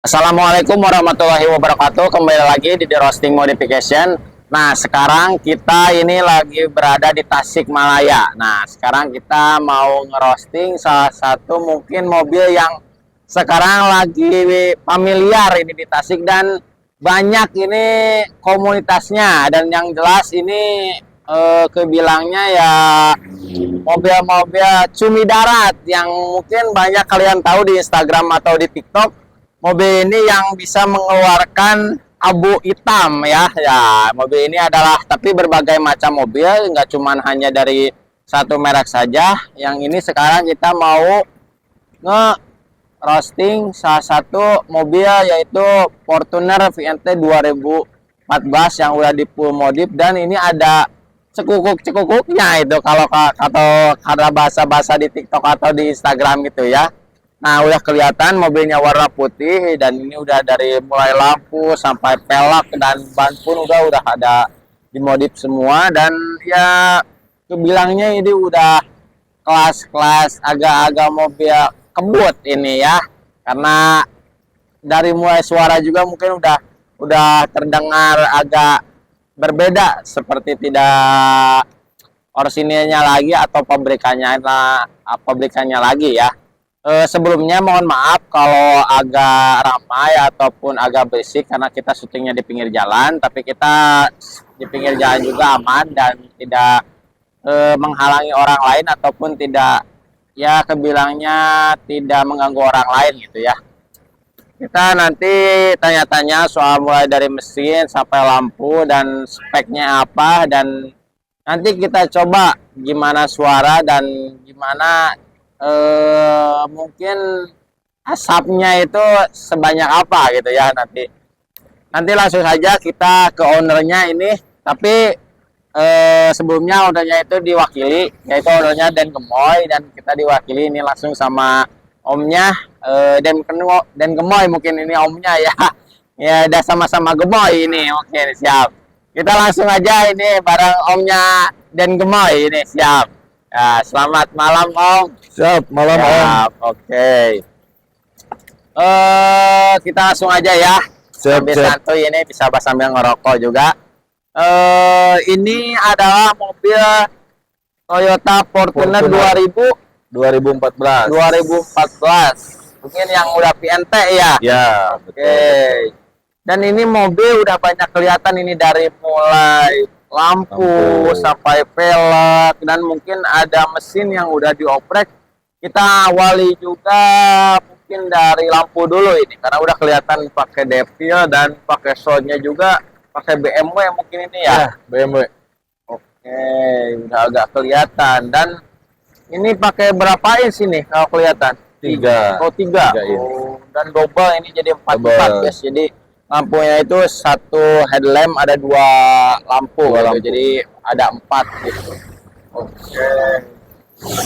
Assalamualaikum warahmatullahi wabarakatuh. Kembali lagi di The Roasting Modification. Nah, sekarang kita ini lagi berada di Tasikmalaya. Nah, sekarang kita mau ngerosting salah satu mungkin mobil yang sekarang lagi familiar ini di Tasik dan banyak ini komunitasnya, dan yang jelas ini kebilangnya ya mobil-mobil cumi darat yang mungkin banyak kalian tahu di Instagram atau di TikTok. Mobil ini yang bisa mengeluarkan abu hitam ya. Mobil ini adalah tapi berbagai macam mobil, nggak cuman hanya dari satu merek saja. Yang ini sekarang kita mau nge-roasting salah satu mobil, yaitu Fortuner VNT 2014 yang udah di full modif, dan ini ada cekukuk-cekukuknya itu kalau kata bahasa-bahasa di TikTok atau di Instagram gitu ya. Nah, udah kelihatan mobilnya warna putih, dan ini udah dari mulai lampu sampai pelak dan ban pun udah ada dimodif semua, dan ya kebilangnya ini udah kelas-kelas agak-agak mobil kebut ini ya. Karena dari mulai suara juga mungkin udah terdengar agak berbeda, seperti tidak orisinilnya lagi atau pabrikannya lagi ya. Sebelumnya mohon maaf kalau agak ramai ataupun agak berisik, karena kita syutingnya di pinggir jalan, tapi kita di pinggir jalan juga aman dan tidak menghalangi orang lain ataupun tidak, ya kebilangnya tidak mengganggu orang lain gitu ya. Kita nanti tanya-tanya soal mulai dari mesin sampai lampu dan speknya apa, dan nanti kita coba gimana suara dan gimana mungkin asapnya itu sebanyak apa gitu ya. Nanti langsung saja kita ke ownernya ini, tapi sebelumnya ownernya itu diwakili, yaitu ownernya Den Gemoy, dan kita diwakili ini langsung sama omnya Den Gemoy. Mungkin ini omnya ya. Ya udah sama-sama Gemoy ini. Oke, siap, kita langsung aja ini bareng omnya Den Gemoy ini. Siap ya. Selamat malam Om. Siap, malam Om. Oke. Kita langsung aja ya. Sambil santuy ini, bisa sambil ngerokok juga. Ini adalah mobil Toyota Fortuner 2014. Mungkin yang udah PNT ya. Ya, Oke. Dan ini mobil udah banyak kelihatan ini dari mulai lampu sampai pelek, dan mungkin ada mesin yang udah dioprek. Kita awali juga mungkin dari lampu dulu ini, karena udah kelihatan pakai devil dan pakai soundnya juga pakai BMW mungkin ini ya. BMW. Oke, udah agak kelihatan. Dan ini pakai berapa inch ini kalau kelihatan? 3. Oh, 3. Dan double ini jadi 4 guys. Jadi lampunya itu satu headlamp, ada 2 lampu, gitu. Jadi ada 4 gitu. Oke.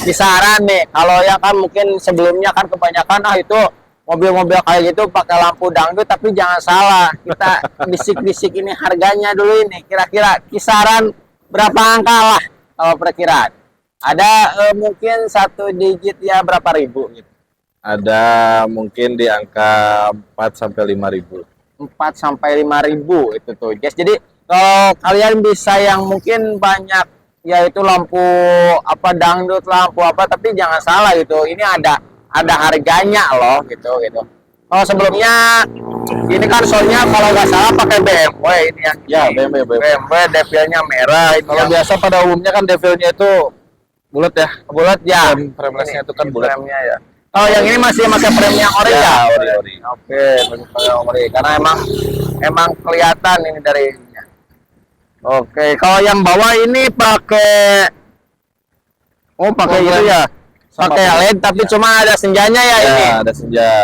Kisaran nih, kalau ya kan mungkin sebelumnya kan kebanyakan itu mobil-mobil kayak gitu pakai lampu dangdut, tapi jangan salah, kita bisik-bisik ini harganya dulu ini. Kira-kira kisaran berapa angka lah kalau perkiraan? Ada mungkin satu digit ya berapa ribu gitu? Ada mungkin di angka 4 sampai 5.000. 4 sampai 5.000 itu tuh guys. Jadi kalau kalian bisa yang mungkin banyak yaitu lampu apa dangdut, lampu apa, tapi jangan salah gitu, ini ada harganya loh gitu. Kalau sebelumnya ini kan soalnya kalau nggak salah pakai BMW ini ya. BMW devilnya merah. Kalau biasa pada umumnya kan devilnya itu bulat ya. Frame-nya itu kan bulat. Ya. Oh, yang ini masih pakai frame yang ori ya? Ori. Oke, ori. Karena emang kelihatan ini dari ininya. Oke, kalau yang bawah ini pakai itu ya. Pakai LED tapi cuma ada senjanya ya ini. Ada senja.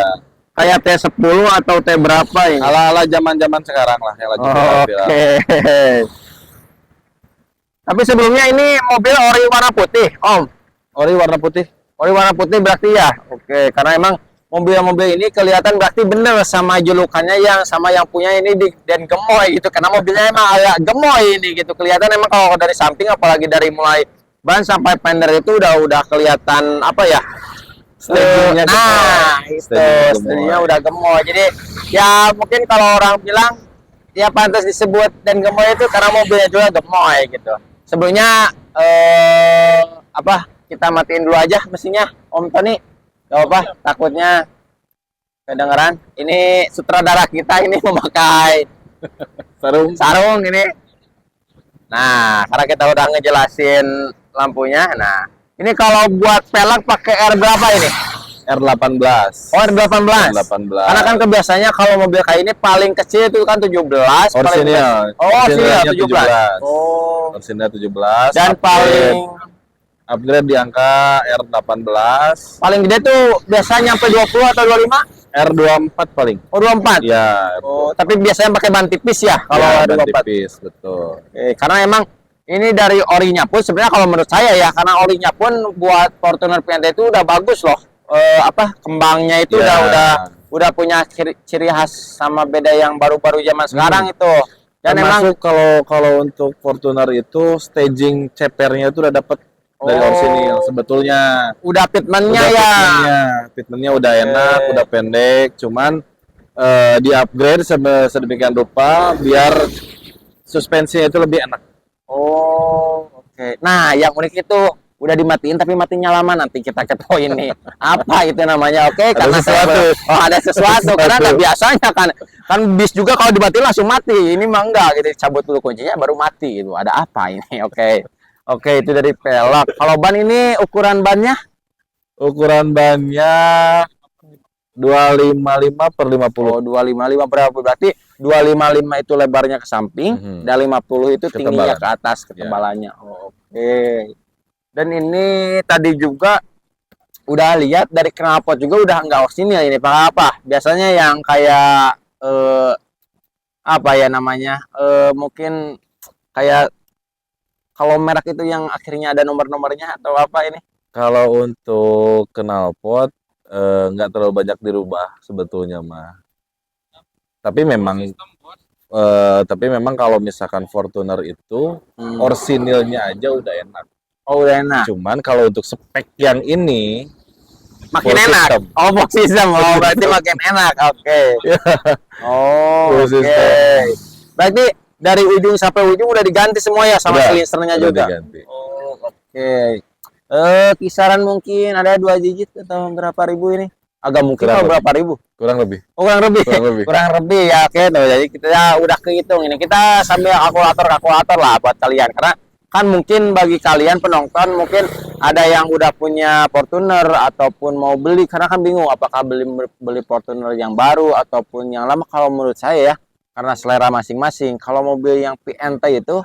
Kayak T10 atau T berapa ini? Ala-ala zaman-zaman sekarang lah yang lagi Oke. Tapi sebelumnya ini mobil ori warna putih, Om. Ori warna putih. Ori warna putih berarti ya. Oke, karena emang mobil-mobil ini kelihatan berarti bener sama julukannya yang sama yang punya ini di Den Gemoy gitu. Karena mobilnya emang agak gemoy ini gitu. Kelihatan emang kalau dari samping, apalagi dari mulai ban sampai fender itu udah kelihatan apa ya? Nah, itu stylenya udah gemoy. Jadi Ya mungkin kalau orang bilang ya pantas disebut dan gemoy itu karena mobilnya juga gemoy gitu. Sebelumnya apa kita matiin dulu aja mesinnya Om Tony. Gak apa takutnya kedengeran. Ini sutradara kita ini memakai sarung ini. Nah, karena kita udah ngejelasin lampunya. Nah, ini kalau buat pelek pakai R berapa ini? R18. Oh, R18. R18. Karena kan kebiasaannya kalau mobil kayak ini paling kecil itu kan 17. Orisinil. Oh, orisinil 17. 17. Oh. Orisinil 17. Dan paling upgrade di angka R18. paling gede tuh biasanya sampai 20 atau 25? R24 paling. Oh, 24. Ya. Oh, tapi biasanya pakai ban tipis ya kalau Ya, ban 24. tipis, betul. Karena emang ini dari orinya pun sebenarnya kalau menurut saya ya, karena orinya pun buat Fortuner PNT itu udah bagus loh. Apa kembangnya itu Ya. udah punya ciri khas sama beda yang baru-baru zaman sekarang itu. Dan Termasuk kalau untuk Fortuner itu staging cepernya itu udah dapet dari Orisinil sebetulnya. Udah fitmentnya Udah ya. fitmentnya udah enak, udah pendek, cuman di upgrade sedemikian rupa biar suspensinya itu lebih enak. Oh, oke. Nah, yang unik itu udah dimatiin tapi matinya lama, nanti kita kepoin nih. Apa itu namanya? Oke, Ada karena sesuatu. ada sesuatu karena nggak biasanya kan bis juga kalau dimatiin langsung mati. Ini mah enggak gitu, cabut dulu kuncinya baru mati gitu. Ada apa ini? Oke. Oke, itu dari pelek. Kalau ban ini ukuran bannya Ukuran bannya 255 per 50. oh 255 berapa? Berarti 255 itu lebarnya ke samping, dan 50 itu tingginya ke atas ketebalannya. Oh, oke. Dan ini tadi juga udah lihat dari knalpot juga udah nggak orisinil ini pakai apa? Biasanya yang kayak apa ya namanya? Mungkin kayak kalau merek itu yang akhirnya ada nomor-nomornya atau apa ini? Kalau untuk knalpot nggak terlalu banyak dirubah sebetulnya mah. Tapi memang kalau misalkan Fortuner itu orsinilnya aja udah enak. Oh, udah enak. Cuman kalau untuk spek yang ini Makin full enak. system. Oh, full system. Oh, berarti makin enak. Oke. Oh, Full oke. system. Berarti dari ujung sampai ujung udah diganti semua ya sama silinsernya udah juga. diganti. Oh, oke. Kisaran mungkin ada 2 digit atau berapa ribu ini? Agak mungkin Kurang kalau lebih. berapa ribu? Kurang lebih. Oh, kurang lebih. Kurang lebih. Kurang lebih ya, oke tuh. Jadi kita ya udah kehitung ini. Kita sambil kalkulator lah buat kalian karena kan mungkin bagi kalian penonton mungkin ada yang udah punya Fortuner ataupun mau beli karena kan bingung apakah beli Fortuner yang baru ataupun yang lama. Kalau menurut saya ya karena selera masing-masing, kalau mobil yang PNT itu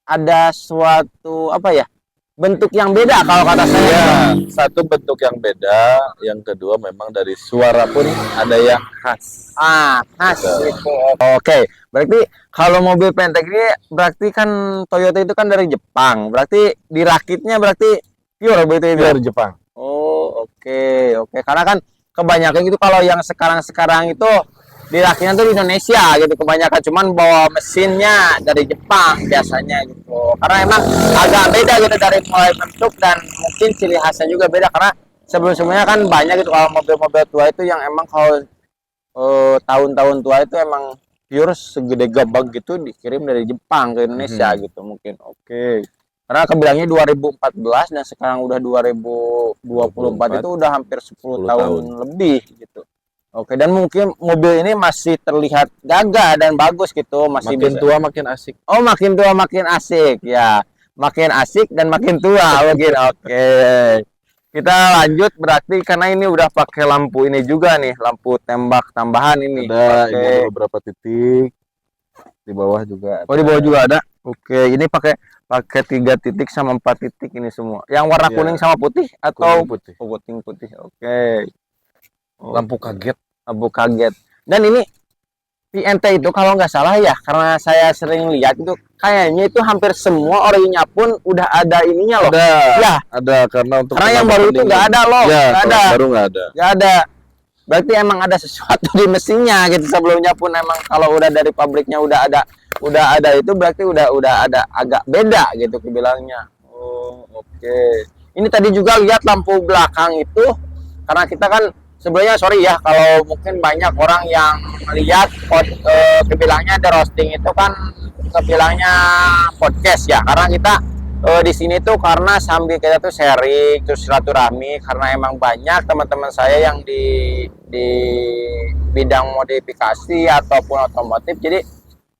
ada suatu apa ya bentuk yang beda kalau kata saya. Ya, satu bentuk yang beda, yang kedua memang dari suara pun ada yang khas. Khas gitu. Oke, berarti kalau mobil Pentek ini berarti kan Toyota itu kan dari Jepang. Berarti dirakitnya berarti pure berarti itu. Dari Jepang. Oh, oke. Karena kan kebanyakan itu kalau yang sekarang itu dirakitnya tuh di Indonesia gitu kebanyakan, cuman bawa mesinnya dari Jepang biasanya gitu. Karena emang agak beda gitu dari mulai bentuk dan mungkin ciri khasnya juga beda karena sebelum-sebelumnya kan banyak gitu kalau mobil-mobil tua itu yang emang kalau tahun-tahun tua itu emang pure segede gabag gitu dikirim dari Jepang ke Indonesia gitu mungkin. Oke. Karena kebilangnya 2014 dan sekarang udah 2024 itu udah hampir 10 tahun lebih gitu. Oke, dan mungkin mobil ini masih terlihat gagah dan bagus gitu, masih makin bisa. tua makin asik. Oh, makin tua makin asik ya. Makin asik dan makin tua mungkin. Oke. Kita lanjut berarti karena ini udah pakai lampu ini juga nih, lampu tembak tambahan ini. Ada ini ada beberapa titik. Di bawah juga ada. Oh, di bawah juga ada. Oke, ini pakai 3 titik sama 4 titik ini semua. Yang warna kuning sama putih atau kuning putih? Oh, kuning putih. Oke. Lampu kaget. Lampu kaget. Dan ini PNT itu kalau nggak salah ya, karena saya sering lihat itu kayaknya itu hampir semua orinya pun udah ada ininya loh. Ada. Ya. Ada karena untuk yang baru itu nggak ada loh. Ya, nggak ada. Baru nggak ada. Nggak ada. Berarti emang ada sesuatu di mesinnya gitu. Sebelumnya pun emang kalau udah dari pabriknya udah ada itu berarti udah ada agak beda gitu kebilangnya. Oh, oke. Ini tadi juga lihat lampu belakang itu karena kita kan sebenarnya sorry ya kalau mungkin banyak orang yang melihat kebilangnya The Roasting itu kan kebilangnya podcast ya, karena kita di sini tuh karena sambil kita tuh sharing terus silaturahmi, karena emang banyak teman-teman saya yang di bidang modifikasi ataupun otomotif, jadi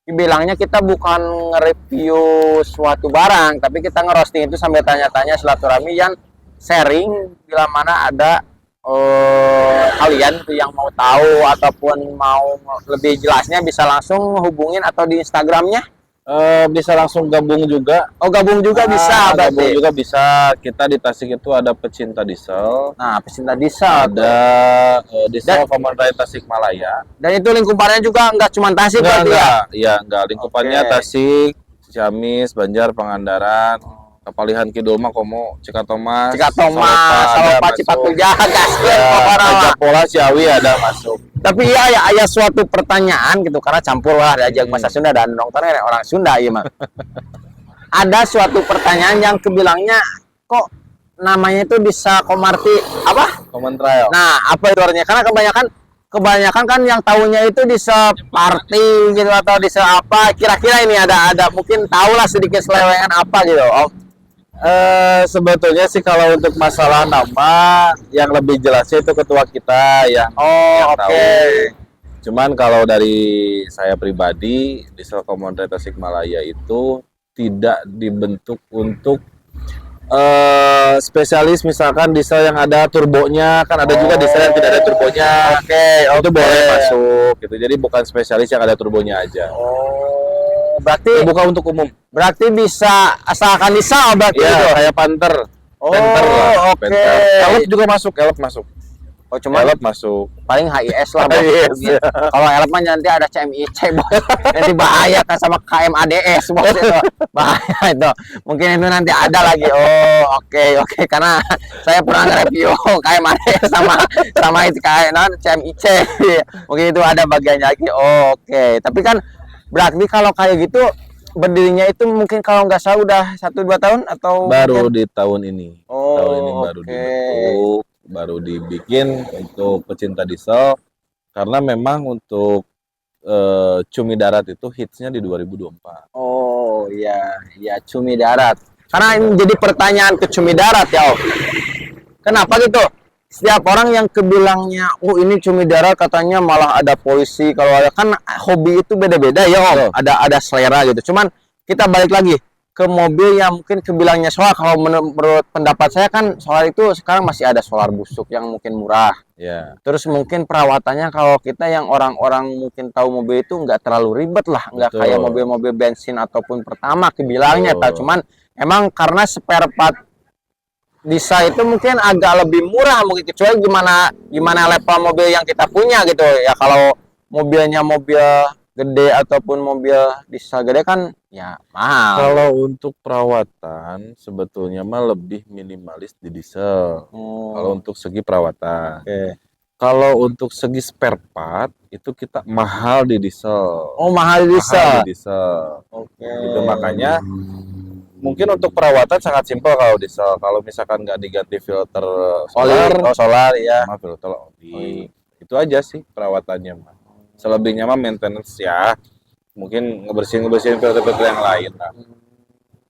dibilangnya kita bukan nge-review suatu barang, tapi kita nge-roasting itu sambil tanya-tanya silaturahmi yang sharing bila mana ada kalian tuh yang mau tahu ataupun mau lebih jelasnya bisa langsung hubungin atau di Instagramnya. Bisa langsung gabung juga. Oh, gabung juga bisa berarti. Gabung juga bisa. Kita di Tasik itu ada pecinta diesel. Nah, pecinta diesel Ada diesel Common Ride Tasikmalaya. dan itu lingkupannya juga nggak cuma Tasik berarti ya. Iya, enggak. Lingkupannya Oke. Tasik, Ciamis, Banjar, Pangandaran, Kapalihan Kidul mah Komo, Cikatomas, Salopa, Cipatujah, Gaskeun, pokoknya. Rajapola, Ciawi ada masuk. Tapi ya ada suatu pertanyaan gitu karena campur lah diajak bahasa Sunda dan nongkrongnya orang Sunda ya mah. Ada suatu pertanyaan yang kebilangnya kok namanya itu bisa komarti apa? Common Trail. Nah, apa itu artinya? Karena kebanyakan kan yang tahunya itu di party gitu atau di apa. Kira-kira ini ada mungkin tahulah sedikit selewengan apa gitu. Oh, Sebetulnya sih kalau untuk masalah nama yang lebih jelasnya itu ketua kita yang oke. tahu. Cuman kalau dari saya pribadi, Diesel Common Ride Tasikmalaya itu tidak dibentuk untuk spesialis misalkan diesel yang ada turbonya, kan ada juga diesel yang tidak ada turbonya. Itu boleh masuk gitu. Jadi bukan spesialis yang ada turbonya aja. Berarti Bukan untuk umum. berarti bisa asalkan bisa berarti Ya, itu. kayak Panther. Oh, Panther lah, oke. Panther. Elf juga masuk, Elf masuk. Oh, cuma Elf masuk. paling HIS lah bos. HIS, ya. Kalau elep mah nanti ada CMIC bos. Nanti bahaya kan sama KMADS bos itu. Bahaya itu. Mungkin itu nanti ada lagi. Oh, oke. Karena saya pernah nge-review KMADS sama itu CMIC. Mungkin itu ada bagiannya lagi. Oh, oke. Tapi kan berarti kalau kayak gitu berdirinya itu mungkin kalau nggak salah udah 1-2 tahun atau Baru mungkin? di tahun ini. Oh, Tahun ini baru oke. dibentuk, baru dibikin untuk pecinta diesel karena memang untuk Cumi Darat itu hitsnya di 2024. Oh iya cumi darat. Karena ini jadi pertanyaan ke cumi darat ya Om. Kenapa gitu? Setiap orang yang kebilangnya, oh ini cumi darat katanya malah ada polisi. Kalau ada kan hobi itu beda-beda ya Om. Ada selera gitu. Cuman kita balik lagi ke mobil yang mungkin kebilangnya solar. Kalau menurut pendapat saya kan solar itu sekarang masih ada solar busuk yang mungkin murah. Ya. Terus mungkin perawatannya kalau kita yang orang-orang mungkin tahu mobil itu nggak terlalu ribet lah, nggak Betul. kayak mobil-mobil bensin ataupun pertama kebilangnya. Betul. Cuman emang karena spare part Disa itu mungkin agak lebih murah mungkin, kecuali gimana level mobil yang kita punya gitu ya. Kalau mobilnya mobil gede ataupun mobil diesel gede kan ya mahal. Kalau untuk perawatan sebetulnya mah lebih minimalis di diesel. Kalau untuk segi perawatan. Oke. Kalau untuk segi spare part itu kita mahal di diesel. Oh, mahal Mahal diesel. di diesel. Oke. Gitu makanya mungkin untuk perawatan sangat simpel kalau diesel. Kalau misalkan nggak diganti filter solar, solar ya. sama filter oli. Itu aja sih perawatannya mah. Selebihnya mah maintenance ya. Mungkin ngebersihin filter-filter yang lain lah.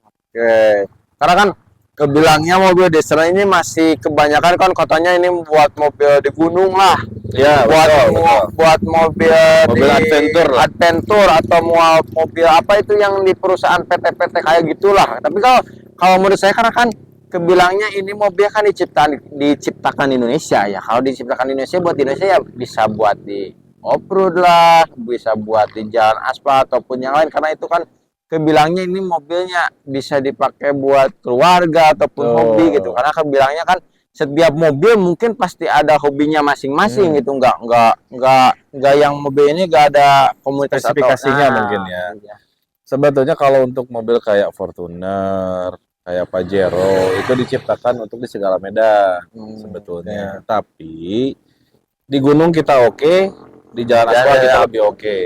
Oke. Karena kan kebilangnya mobil diesel ini masih kebanyakan kan katanya ini buat mobil di gunung lah. Ya, Buat mobil Mobil adventure lah. adventure atau mobil apa itu yang di perusahaan PT-PT kayak gitulah. Tapi kalau menurut saya karena kan kebilangnya ini mobil kan diciptakan di Indonesia ya. Kalau diciptakan di Indonesia buat di Indonesia ya bisa buat di off-road lah, bisa buat di jalan aspal ataupun yang lain, karena itu kan kebilangnya ini mobilnya bisa dipakai buat keluarga ataupun hobi gitu. Karena kebilangnya kan setiap mobil mungkin pasti ada hobinya masing-masing gitu, nggak yang mobil ini nggak ada komunitas Spesifikasinya mungkin ya. Iya. Sebetulnya kalau untuk mobil kayak Fortuner, kayak Pajero itu diciptakan untuk di segala medan sebetulnya. Tapi di gunung kita oke, di jalan aspal kita lebih oke.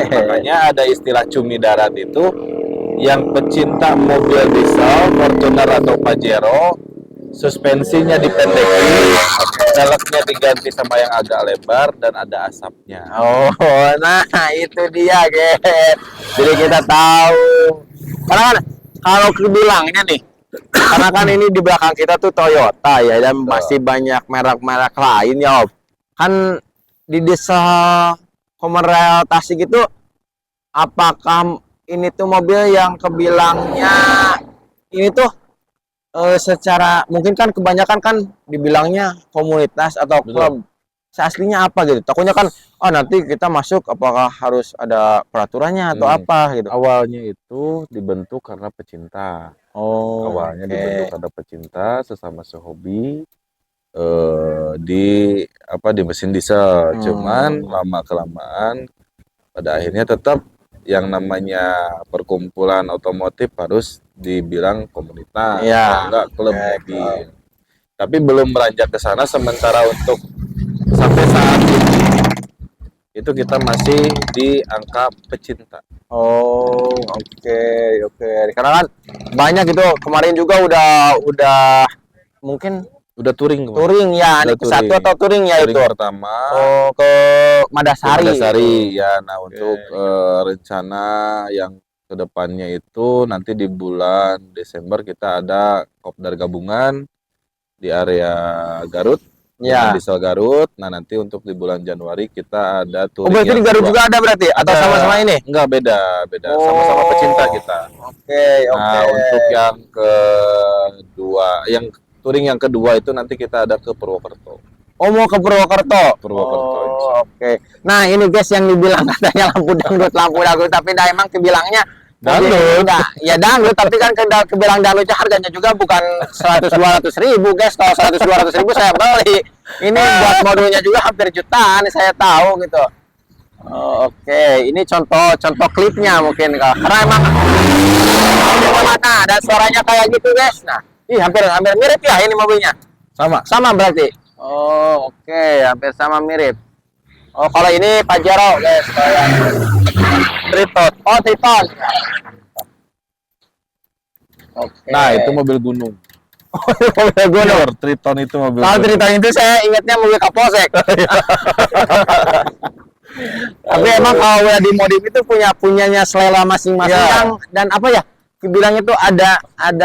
Makanya ada istilah cumi darat itu yang pecinta mobil diesel, Fortuner atau Pajero, suspensinya dipendekin, velgnya diganti sama yang agak lebar dan ada asapnya. Oh, nah itu dia, guys. Jadi kita tahu. Karena kan kalau kebilangnya nih, karena kan ini di belakang kita tuh Toyota ya, dan masih banyak merek-merek lain ya, Om. Kan di desa Komerel Tasik itu, apakah ini tuh mobil yang kebilangnya ini tuh secara mungkin kan kebanyakan kan dibilangnya komunitas atau klub. Seaslinya apa gitu? Takutnya kan, oh nanti kita masuk apakah harus ada peraturannya atau apa gitu. Awalnya itu dibentuk karena pecinta. Oh, Awalnya oke. dibentuk karena pecinta sesama sehobi di di mesin diesel. Cuman lama kelamaan pada akhirnya tetap yang namanya perkumpulan otomotif harus dibilang komunitas, Iya. enggak klub mobil. Tapi belum beranjak ke sana, sementara untuk sampai saat ini itu kita masih di angka pecinta. Oh, oke, oke. Karena kan banyak gitu. Kemarin juga udah mungkin Udah touring kemarin. touring ya, Udah ini satu touring. atau touring ya Touring itu. pertama Oh, ke ke Madasari. Madasari ya. Nah, untuk rencana yang kedepannya itu nanti di bulan Desember kita ada kopdar gabungan di area Garut, Ya. diesel Garut. Nah, nanti untuk di bulan Januari kita ada Oh, touring berarti di yang Garut kedua. juga ada berarti? Atau Ada. sama-sama ini? Enggak, beda. Oh. Sama-sama pecinta kita. Oke, Nah, oke. untuk yang kedua, yang touring yang kedua itu nanti kita ada ke Purwokerto. Oh, mau ke Purwokerto. Purwokerto, Oh, oke. Nah, ini guys yang dibilang katanya lampu dangdut, tapi dah emang kebilangnya Dangdut. enggak. Ya dangdut, tapi kan kebilang dangdutnya harganya juga bukan 100-200 ribu, guys. Kalau 100-200 ribu saya beli. Ini buat modulnya juga hampir jutaan, saya tahu gitu. Oh, oke, ini contoh klipnya mungkin karena emang mata dan suaranya kayak gitu, guys. Nah, hampir mirip ya ini mobilnya. Sama berarti. Oh, oke, hampir sama mirip. Oh, kalau ini Pajero, guys. Triton. Oh, Triton. Oke. Nah, itu mobil gunung. mobil gunung. Triton itu mobil Kalau gunung. Triton itu saya ingatnya mobil Kapolsek. Tapi emang kalau udah dimodif itu punyanya selera masing-masing Ya. dan apa ya? Dibilang itu ada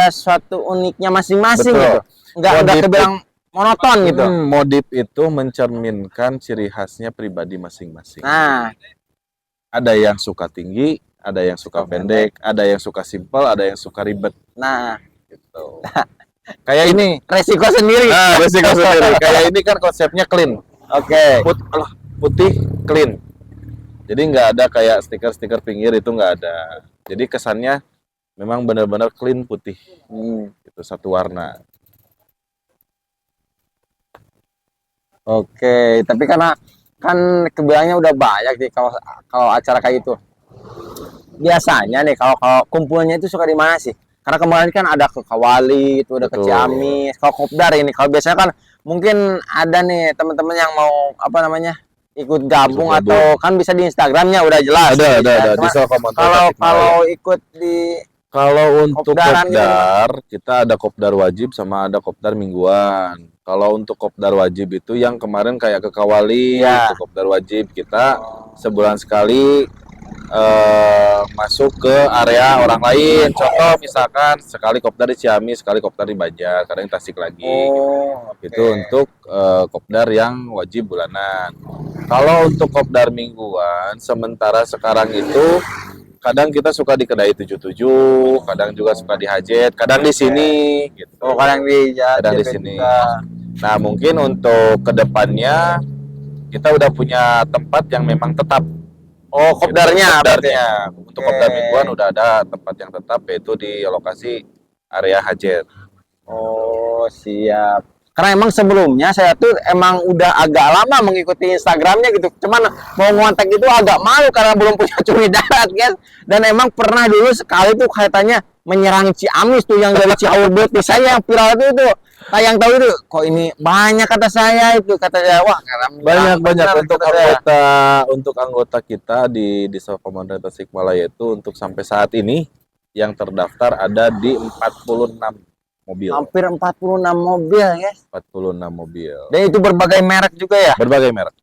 suatu uniknya masing-masing Betul. gitu. Enggak Modif kebilang monoton gitu. Modif itu mencerminkan ciri khasnya pribadi masing-masing. Nah, Ada yang suka tinggi, ada yang suka pendek, ada yang suka simpel, ada yang suka ribet. nah, Gitu. Kayak ini. resiko sendiri. Nah, resiko sendiri. Kayak ini kan konsepnya clean. Oke. Putih, clean. Jadi nggak ada kayak stiker-stiker pinggir, itu nggak ada. Jadi kesannya memang benar-benar clean putih. Itu satu warna. Oke, tapi karena kan kebilangnya udah banyak sih kalau acara kayak gitu. Biasanya nih kalau kumpulnya itu suka di mana sih? Karena kemarin kan ada ke Kawali, itu ada ke Betul. Ciamis, kalau Kopdar ini. Kalau biasanya kan mungkin ada nih teman-teman yang mau ikut gabung Ikut gabung. atau kan bisa di Instagramnya udah jelas. Ada. Cuman Di Salkomontor Kalau Tasikmalaya. ikut di Kalau untuk Kopdaran gitu. kopdar, kita ada kopdar wajib sama ada kopdar mingguan. Kalau untuk kopdar wajib itu yang kemarin kayak ke Kawali, Ya. itu kopdar wajib kita sebulan sekali masuk ke area orang lain. Contoh misalkan sekali kopdar di Ciamis, sekali kopdar di Banjar, kadang di Tasik lagi. Itu untuk kopdar yang wajib bulanan. Kalau untuk kopdar mingguan, sementara sekarang itu kadang kita suka di kedai 77, kadang juga suka di Hajet, kadang di sini gitu. Oh, kadang di Kadang di sini. Nah, mungkin untuk kedepannya kita udah punya tempat yang memang tetap. Oh, kopdarnya. Untuk kopdar mingguan udah ada tempat yang tetap, yaitu di lokasi area Hajet. Oh, siap. Karena emang sebelumnya saya tuh emang udah agak lama mengikuti Instagramnya gitu. Cuman mau ngontak itu agak malu karena belum punya cumi darat, guys. Dan emang pernah dulu sekali tuh kaitannya menyerang Ciamis tuh yang dari Ciaur Betis. Saya yang viral itu yang tahu itu kok ini banyak kata saya wah karena Banyak untuk anggota kita di Salkomontor Tasikmalaya itu untuk sampai saat ini yang terdaftar ada di 46 mobil. Hampir 46 mobil, guys. 46 mobil. Dan itu berbagai merek juga ya? Berbagai merek.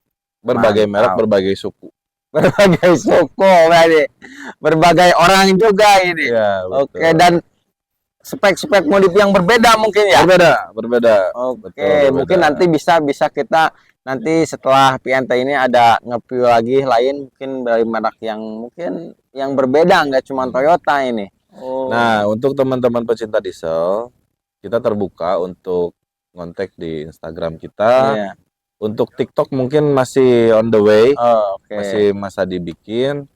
Berbagai merek, berbagai suku. Berbagai suku, berarti. Berbagai orang juga ini. Ya, Oke, dan spek-spek modif yang berbeda mungkin ya? Berbeda. Oke, Betul, mungkin berbeda. nanti bisa kita nanti setelah PNT ini ada nge-review lagi lain mungkin dari merek yang mungkin yang berbeda, nggak cuma Toyota ini. Oh. Nah, untuk teman-teman pecinta diesel, kita terbuka untuk ngontek di Instagram kita. Iya. Untuk TikTok mungkin masih on the way, Oke. masih masa dibikin.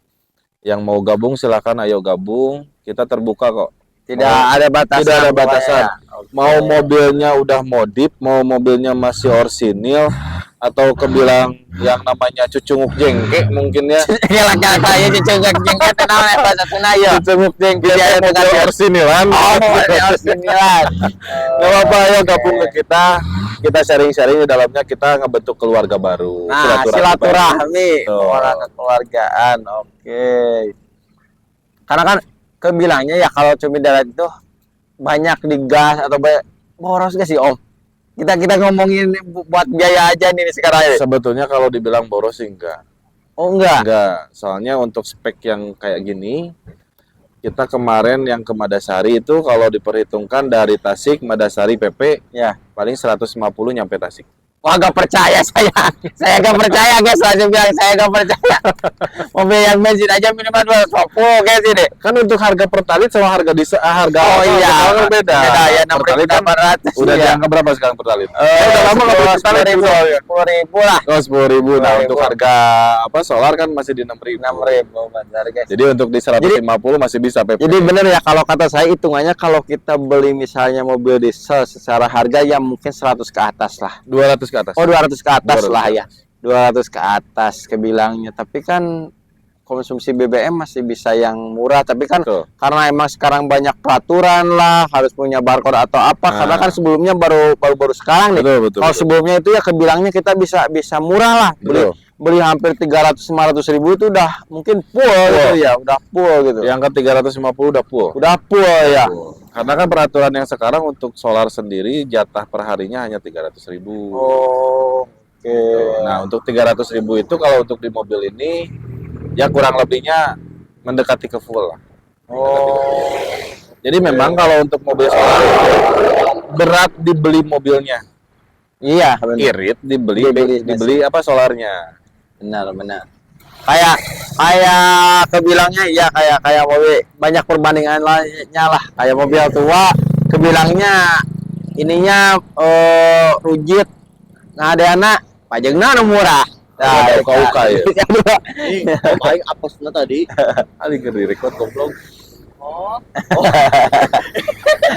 Yang mau gabung silakan, ayo gabung. Kita terbuka kok. Tidak ada batasan. Tidak ada batasan. Ya. Okay. Mau mobilnya udah modif, mau mobilnya masih orsinil, atau kebilang yang namanya cucunguk jengke mungkin ya. Kayak cucunguk jengke itu namanya bahasa Sunda ya. Cucunguk jengke Iya, itu bukan mobil orsinilan. Orsinilan. Gak apa-apa, ayo gabung ke kita. Kita sharing-sharing di dalamnya, kita ngebentuk keluarga baru. Nah, silaturahmi, Tuh. orang kekeluargaan. Oke. Karena kan kebilangnya ya kalau cumi darat itu banyak digas atau boros gak sih Om? Kita ngomongin buat biaya aja nih sekarang ini. Sebetulnya kalau dibilang boros sih enggak. Oh enggak? Enggak. Soalnya untuk spek yang kayak gini, kita kemarin yang ke Madasari itu kalau diperhitungkan dari Tasik, Madasari, PP, Ya. paling 150 nyampe Tasik. Wah, gak percaya saya. Saya gak percaya guys, langsung bilang saya gak percaya. Mobil yang bensin aja minimal 250 guys ini. Kan untuk harga pertalit sama harga harga Oh iya, kan beda. Beda ya, Pertalit kan 6.800. udah ya. diangka berapa sekarang pertalit? Udah lama nggak beli pertalit 10.000 lah. Oh, 10.000. Nah, 10.000. untuk harga apa solar kan masih di 6.000. 6.000 benar guys. Jadi untuk di 150 masih bisa PP. Jadi bener ya kalau kata saya hitungannya kalau kita beli misalnya mobil diesel secara harga ya mungkin 100 ke atas lah. 200 ke atas. Oh 200 ke atas 200 lah ke ya. 200 ke atas kebilangnya. Tapi kan konsumsi BBM masih bisa yang murah. Tapi kan Betul. karena emang sekarang banyak peraturan lah harus punya barcode atau apa. Nah. Karena kan sebelumnya baru sekarang nih. Betul. Kalau sebelumnya itu ya kebilangnya kita bisa murah lah. Beli hampir 300-500 ribu itu udah mungkin full gitu ya. Udah full gitu. Yang ke 350 udah full. Udah full ya. Karena kan peraturan yang sekarang untuk solar sendiri jatah per harinya hanya 300.000. Oh, oke. Nah, untuk 300.000 itu kalau untuk di mobil ini ya kurang lebihnya mendekati ke full lah. Oh. Jadi memang kalau untuk mobil solar berat dibeli mobilnya, Iya, benar. irit dibeli apa solarnya. Benar. Kayak kebilangnya iya kayak mobil banyak perbandingan lainnya lah. Kayak mobil tua kebilangnya ininya rujit. Nah, ada anak pajaknya murah. Nah, Uka-uka ya. Paling apesnya tadi. Ali ke record goblok.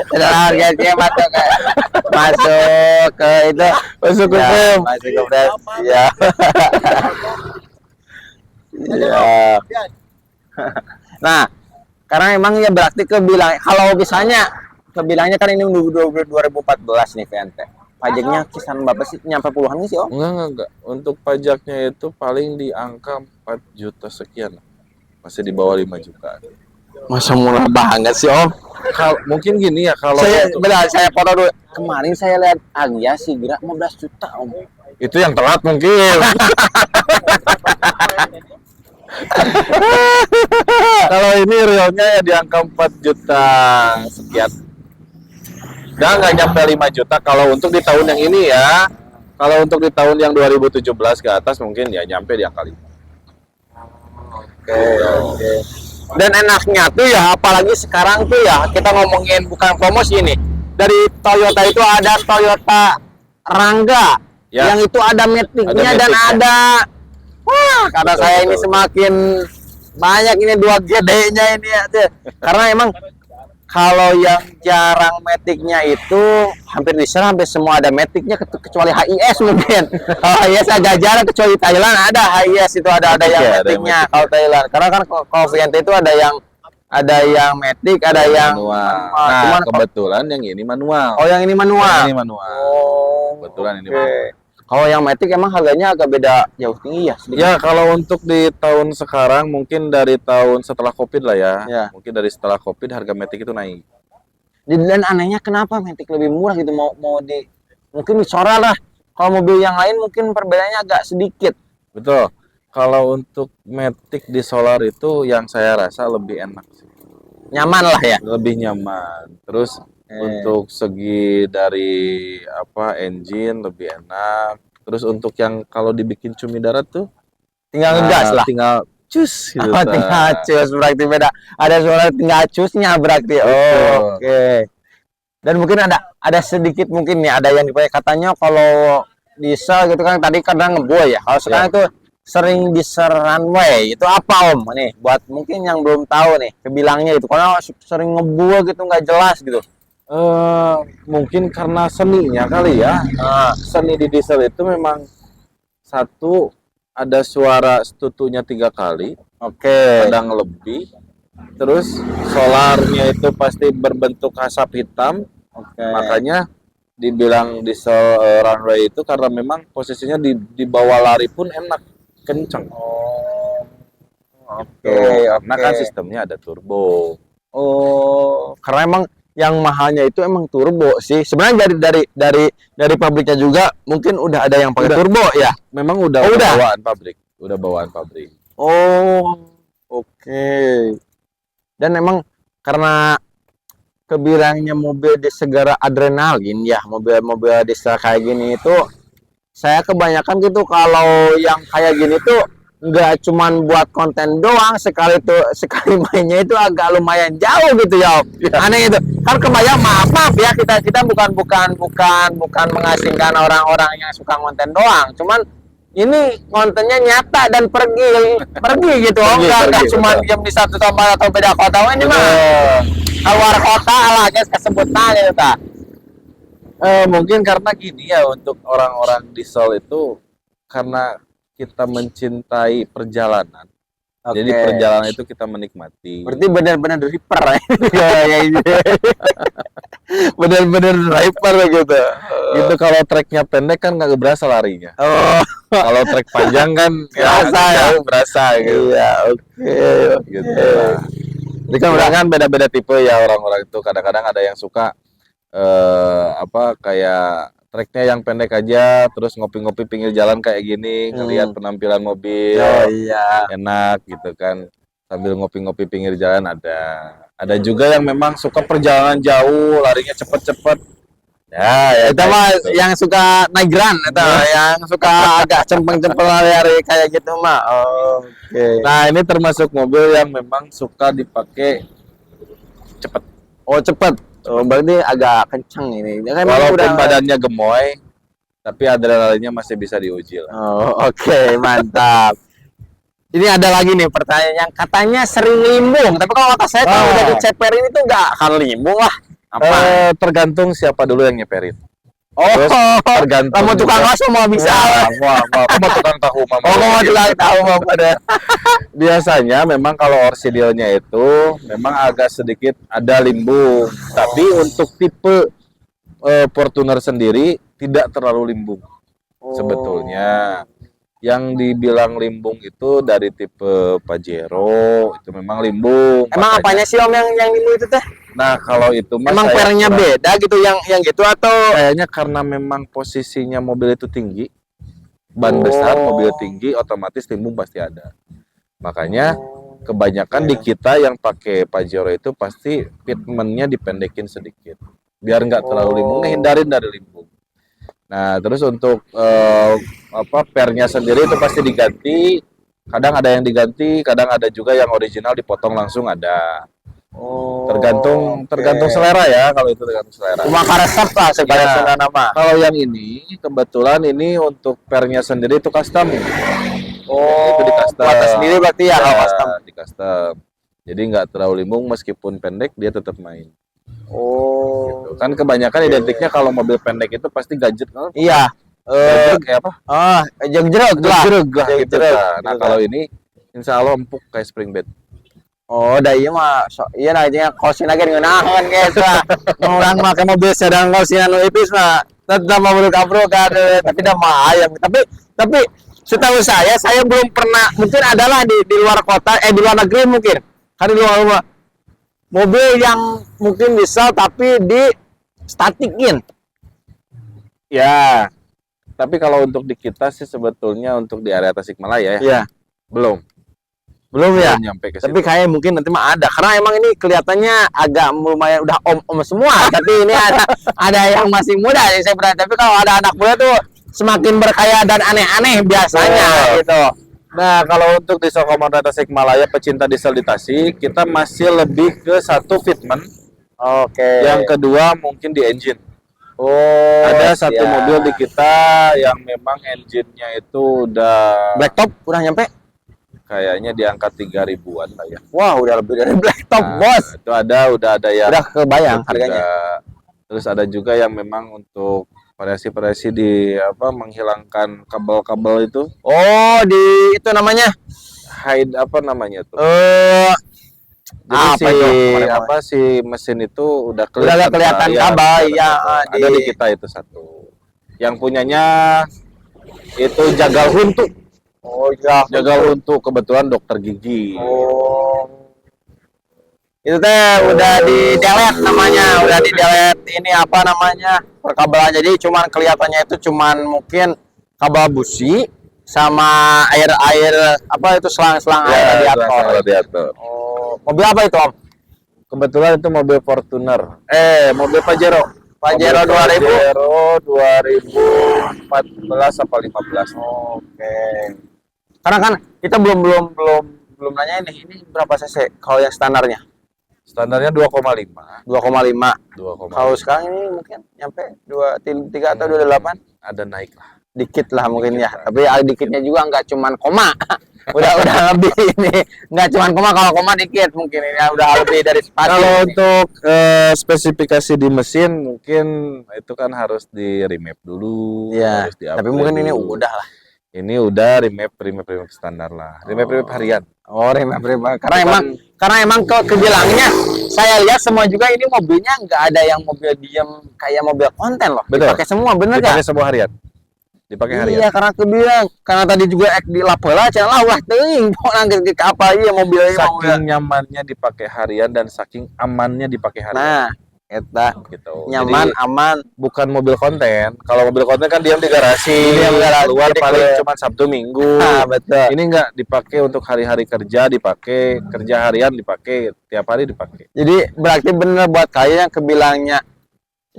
Setelah harganya masuk ke itu Masuk ke ya, frame. masuk ke frame. Ya. Ya. Nah, karena emang ya berarti kebilang kalau misalnya kebilangnya kan ini 2014 nih VNT. Pajaknya kisaran berapa sih? Nyampe puluhan sih, Om? Enggak. Untuk pajaknya itu paling di angka 4 juta sekian. Masih di bawah 5 juta. Masa murah banget sih, Om? Mungkin gini ya kalau Saya foto dulu. Kemarin saya lihat Agya Sigra 15 juta, Om. itu yang telat mungkin. Kalau ini realnya ya di angka 4 juta sekian. Dan nggak nyampe 5 juta kalau untuk di tahun yang ini ya. Kalau untuk di tahun yang 2017 ke atas mungkin ya nyampe di angka 5. Oke. Dan enaknya tuh ya, apalagi sekarang tuh ya, kita ngomongin bukan promosi ini. Dari Toyota itu ada Toyota Rangga, Ya. yang itu ada Matic-nya Ada dan Matic-nya. ada, wah, kata Betul, saya ini betul. semakin banyak ini 2GD-nya ini ya, tuh. Karena emang kalau yang jarang Matic-nya itu hampir diserang, hampir semua ada Matic-nya kecuali HIS mungkin. Kalau HIS agak jarang, kecuali Thailand ada HIS itu ada Matic yang ya, ada Matic-nya Matic. kalau Thailand. Karena kan kalau VNT itu ada yang Matic, ada yang manual. manual. Nah, Cuman kebetulan yang ini manual. oh yang ini manual. Yang ini manual. Oh, Kebetulan ini oke. manual. Kalau yang Matic emang harganya agak beda jauh tinggi ya sedikit. Ya, kalau untuk di tahun sekarang mungkin dari tahun setelah Covid lah ya. Ya. Mungkin dari setelah Covid harga Matic itu naik. Dan anehnya kenapa Matic lebih murah gitu, mungkin disoral lah. Kalau mobil yang lain mungkin perbedaannya agak sedikit. Betul. Kalau untuk Matic di solar itu yang saya rasa lebih enak sih. Nyaman lah ya. Lebih nyaman. Terus untuk segi dari engine lebih enak. Terus untuk yang kalau dibikin cumi darat tuh Tinggal ngegas lah. Tinggal cus gitu. Tinggal cus, berarti beda. Ada suara tinggal cusnya berarti. Oke. Dan mungkin ada sedikit mungkin nih, ada yang dipakai katanya kalau diesel gitu kan tadi kadang ngebuah ya. Kalau sekarang itu sering diesel runway. Itu apa Om? Nih buat mungkin yang belum tahu nih, kebilangnya itu karena sering ngebuah gitu nggak jelas gitu. Mungkin karena seninya kali ya. Seni di diesel itu memang satu, ada suara setutunya 3 kali, kadang lebih. Terus solarnya itu pasti berbentuk asap hitam, makanya dibilang diesel runway itu karena memang posisinya di bawah lari pun enak, kenceng. Karena kan sistemnya ada turbo. Karena emang yang mahalnya itu emang turbo sih. Sebenarnya dari pabriknya juga mungkin udah ada yang pakai turbo ya. Memang udah bawaan pabrik. Udah bawaan pabrik. Dan emang karena kebilangnya mobil di segara adrenalin ya, mobil diesel kayak gini itu saya kebanyakan gitu kalau yang kayak gini tuh nggak cuman buat konten doang, sekali mainnya itu agak lumayan jauh gitu ya. Aneh itu kan, kebayang maaf ya, kita bukan mengasingkan orang-orang yang suka konten doang, cuman ini kontennya nyata dan pergi gitu. Enggak cuma diam di satu tempat atau beda kota. Ini mah keluar kota lah guys, kesebutan gitu ta. Mungkin karena gini ya, untuk orang-orang diesel itu karena kita mencintai perjalanan. Jadi perjalanan itu kita menikmati. Berarti benar-benar driver ya. Benar-benar driver gitu. Itu kalau treknya pendek kan nggak berasa larinya. Kalau trek panjang kan berasa gitu. Iya, Gitu. Jadi kan beda-beda tipe ya orang-orang itu. Kadang-kadang ada yang suka kayak treknya yang pendek aja, terus ngopi-ngopi pinggir jalan kayak gini, ngelihat penampilan mobil, enak gitu kan, sambil ngopi-ngopi pinggir jalan. Ada juga yang memang suka perjalanan jauh, larinya cepet-cepet. Ya itu mah gitu. Yang suka naik grand atau yang suka agak cempeng-cempeng lari kayak gitu mah. Nah, ini termasuk mobil yang memang suka dipakai cepet. Cepet. Berarti agak kencang ini. Walaupun badannya gemoy, tapi adrenalinnya masih bisa diuji lah. Mantap. Ini ada lagi nih pertanyaan yang katanya sering limbung, tapi kalau kata saya kalau udah diceper ini tuh nggak akan limbung lah. Tergantung siapa dulu yang nyeperin. Tergantung. Kamu tukang bakso mau bisa. Kamu tukang tahu mama. Mau tukang tahu mama pada. Biasanya memang kalau orsidilnya itu memang agak sedikit ada limbung, tapi untuk tipe Fortuner sendiri tidak terlalu limbung. Sebetulnya yang dibilang limbung itu dari tipe Pajero itu memang limbung. Emang apanya sih Om yang limbung itu teh? Nah, kalau itu emang pernya beda gitu yang gitu, atau kayaknya karena memang posisinya mobil itu tinggi, ban besar, mobil tinggi, otomatis limbung pasti ada. Makanya kebanyakan di kita yang pakai Pajero itu pasti fitmentnya dipendekin sedikit biar nggak terlalu limbung, hindarin dari limbung. Nah, terus untuk pernya sendiri itu pasti diganti. Kadang ada yang diganti, kadang ada juga yang original dipotong langsung ada. Tergantung selera ya, kalau itu tergantung selera. Cuma resep lah sebenarnya nama. Kalau yang ini kebetulan ini untuk pernya sendiri itu custom. Itu di custom. Buat sendiri berarti ya, custom. Di custom. Jadi nggak terlalu limbung, meskipun pendek dia tetap main. Gitu. Kan kebanyakan identiknya kalau mobil pendek itu pasti gadget kan? Iya. Kayak apa? Jegreg lah. Gitu. Nah, kalau ini insya Allah empuk kayak spring bed. Dah iya mah, iya lah aja kosin lagi ngeunaheun guys lah. Orang make mobil sedang kosin anu ipis mah tetap mobil kabrok kan, tapi dah mah ayam. Tapi setahu saya belum pernah, mungkin adalah di luar kota, di luar negeri mungkin. Kan di luar rumah. mobil yang mungkin diesel tapi di statikin. Ya. Tapi kalau untuk di kita sih sebetulnya untuk di area Tasikmalaya ya. Iya. Belum Belum ya. nyampe ke Tapi situ. kayak mungkin nanti mah ada. Karena emang ini kelihatannya agak lumayan udah om-om semua. Tapi ini ada yang masih muda yang saya pernah. Tapi kalau ada anak muda tuh semakin berkaya dan aneh-aneh biasanya gitu. Nah, kalau untuk diesel Komodo Tasikmalaya pecinta diesel di Tasik, kita masih lebih ke satu fitment. Oke. Yang kedua mungkin di engine. Oh, Ada satu siap. mobil di kita yang memang engine-nya itu udah Blacktop udah nyampe? kayaknya di angka 3.000-an lah ya. Wah, udah lebih dari blacktop, Nah, bos. itu udah ada yang Udah kebayang juga. harganya. Terus ada juga yang memang untuk variasi-variasi di apa menghilangkan kabel-kabel itu. Oh, di itu namanya Hide apa namanya tuh? Jadi apa si itu? apa si mesin itu udah nggak kelihatan ya, kabel, kelihatan ya, kabel. Ada di kita itu satu. Yang punyanya itu Jagal Huntu. Oh, iya. Jagal Huntu kebetulan dokter gigi. Oh. Itu teh udah di delete namanya, udah di delete ini apa namanya? Perkabelan. Jadi cuman kelihatannya itu cuman mungkin kabel busi sama air apa itu selang-selang air radiator. Radiator. Oh, mobil apa itu, Om? Kebetulan itu mobil Fortuner. Mobil Pajero. Pajero 2000. Pajero 2014 apa 15. Oke. Karena kan kita belum nanya ini berapa cc kalau yang standarnya? Standarnya 2,5. 2,5. 2,5. Kalau sekarang ini mungkin nyampe 23 atau 28? Ada naik lah. Dikit lah mungkin ya. Tapi dikitnya juga nggak cuman koma. udah lebih ini. Nggak cuman koma, kalau koma dikit mungkin ini udah lebih dari spasi. Kalau untuk spesifikasi di mesin mungkin itu kan harus di remap dulu, ya, harus tapi mungkin ini udah lah. Ini udah remap standar lah. Remap harian. Oh, remap. Karena emang kebilangnya saya lihat semua juga ini mobilnya nggak ada yang mobil diem kayak mobil konten loh. Betul. Dipakai semua, bener Dipakai gak? semua harian. Dipakai harian. Iya, karena kebilang. Karena tadi juga di lapela cenah lah wah teuing mau nangkep ke apa ieu mobil ieu. Saking nyamannya dipakai harian dan saking amannya dipakai harian. Nah, eta Gitu. nyaman, Jadi, aman. bukan mobil konten. Kalau mobil konten kan diam di garasi. Diam di garasi. Keluar Jadi paling keluar. cuma Sabtu Minggu. Nah, betul. Ini enggak dipakai untuk hari-hari kerja, dipakai kerja harian, dipakai tiap hari dipakai. Jadi berarti bener buat kalian yang kebilangnya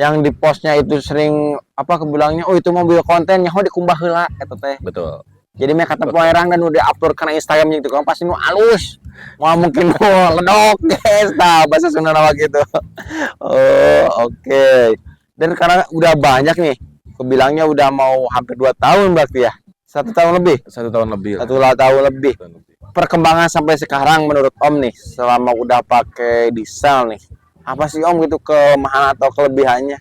yang di postnya itu sering apa kebilangnya oh itu mobil kontennya oh dikumbah heula eta teh. Betul. Jadi mereka kata poerang dan udah upload ke Instagramnya gitu kan pasti nu alus. Mau mungkin ledok guys, nah bahasa Sunda nama gitu. Oh, oke. Dan karena udah banyak nih, kebilangnya udah mau hampir 2 tahun berarti ya. 1 tahun lebih. 1 tahun lebih. 1 tahun lebih. Perkembangan sampai sekarang menurut Om nih, selama udah pakai diesel nih, apa sih Om gitu kelemahan atau kelebihannya?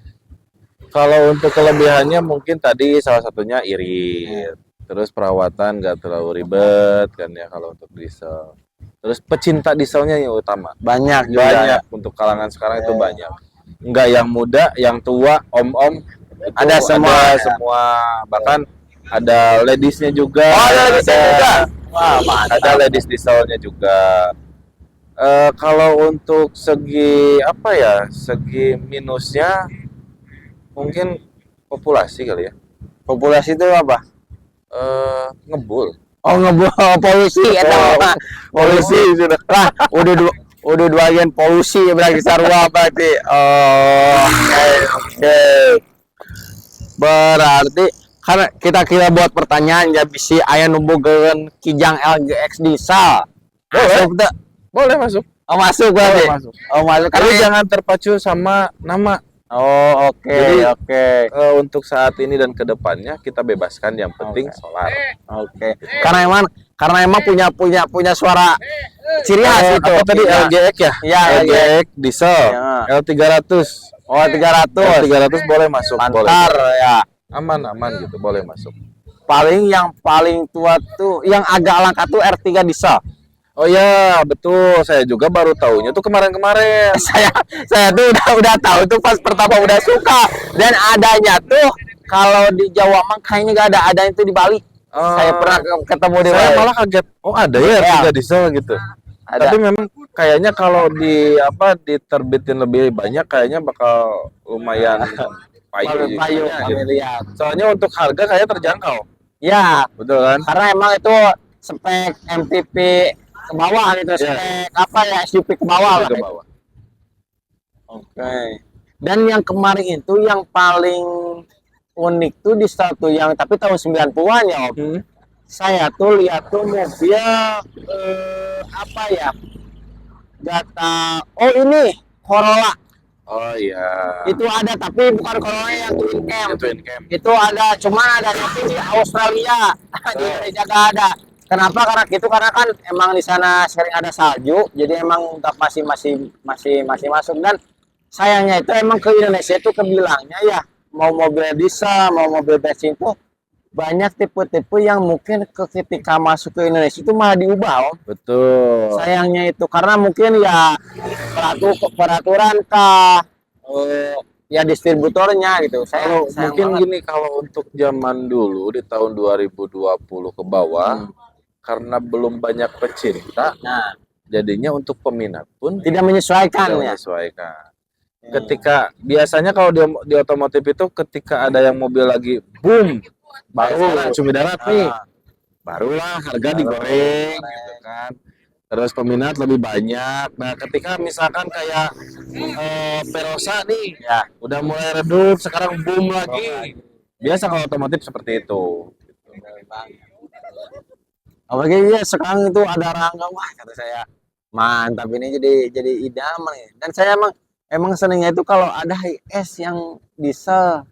Kalau untuk kelebihannya mungkin tadi salah satunya irit. Terus perawatan nggak terlalu ribet kan ya kalau untuk diesel. Terus pecinta dieselnya yang utama. Banyak juga. Banyak untuk kalangan sekarang itu banyak. Enggak yang muda, yang tua, om-om. Ada semua. Ada semua. Bahkan ada ladiesnya juga. Oh, ada ladiesnya juga. Wah, ada ladies dieselnya juga. Kalau untuk segi apa ya, segi minusnya mungkin populasi kali ya. Populasi itu apa? Ngebul. Oh, polusi eta mah. Polusi sudah lah udah bagian polusi berarti sarua berarti. Oh, oke. Berarti karena kita buat pertanyaan ya bisi aya numbogeun kijang LGX diesel. Masuk teu? Boleh masuk. Oh, masuk berarti. Boleh masuk. Oh, masuk. Tapi Karena jangan terpacu sama nama. oh, oke. Jadi, Oke. Untuk saat ini dan kedepannya kita bebaskan yang penting solar. Oke. Karena emang punya suara ciri khas itu. Apa tadi Iya. LGX ya? Iya, LGX diesel. Ya. L300. Oh, 300. L300 boleh masuk, boleh. Antar ya. Aman gitu, boleh masuk. Yang paling tua tuh yang agak langka tuh R3 diesel. Oh ya, betul. Saya juga baru tahunya tuh kemarin-kemarin. saya tuh udah tahu tuh pas pertama udah suka dan adanya tuh kalau di Jawa mah kayaknya nggak ada itu di Bali. Saya pernah ketemu di Saya Bali. malah kaget. Oh, ada ya Ya. R3 diesel gitu. Ada. Tapi memang kayaknya kalau diterbitin lebih banyak kayaknya bakal lumayan payu juga payu ya, kami gitu. lihat. Soalnya untuk harga kayak terjangkau. Ya, Betul kan? karena emang itu spek MPV ke bawah gitu, Iya. spek apa ya SUV ke bawah lah. Ke bawah. Oke. Dan yang kemarin itu yang paling unik tuh di satu yang tapi tahun 90-an ya Om. Saya tuh lihat tuh mobil apa ya? Data oh ini Corolla. Oh iya. Itu ada tapi bukan Corolla yang twin cam. Twin cam. Itu ada cuma ada di Australia. Di Indonesia gak ada. Kenapa? Karena gitu karena kan emang di sana sering ada salju, jadi emang tetap masih masuk dan sayangnya itu emang ke Indonesia itu kebilangnya ya mau mobil diesel mau mobil bensin tuh banyak tipe-tipe yang mungkin ketika masuk ke Indonesia itu malah diubah Om. Betul. Sayangnya itu karena mungkin ya peraturan kah ya distributornya gitu. Kalau Sayang mungkin banget. gini, kalau untuk zaman dulu di tahun 2020 ke bawah karena belum banyak pecinta, Nah, jadinya untuk peminat pun tidak menyesuaikan tidak ya. menyesuaikan. Ketika biasanya kalau di otomotif itu ketika ada yang mobil lagi boom, baru cumi darat nih, barulah harga digoreng gitu kan. Terus peminat lebih banyak. Nah, ketika misalkan kayak Verosa nih, Ya. udah mulai redup, sekarang boom lagi. Biasa kalau otomotif seperti itu. Apalagi ya sekarang itu ada Rangga, wah kata saya mantap ini jadi idaman ya. Dan saya emang senangnya itu kalau ada HS yang diesel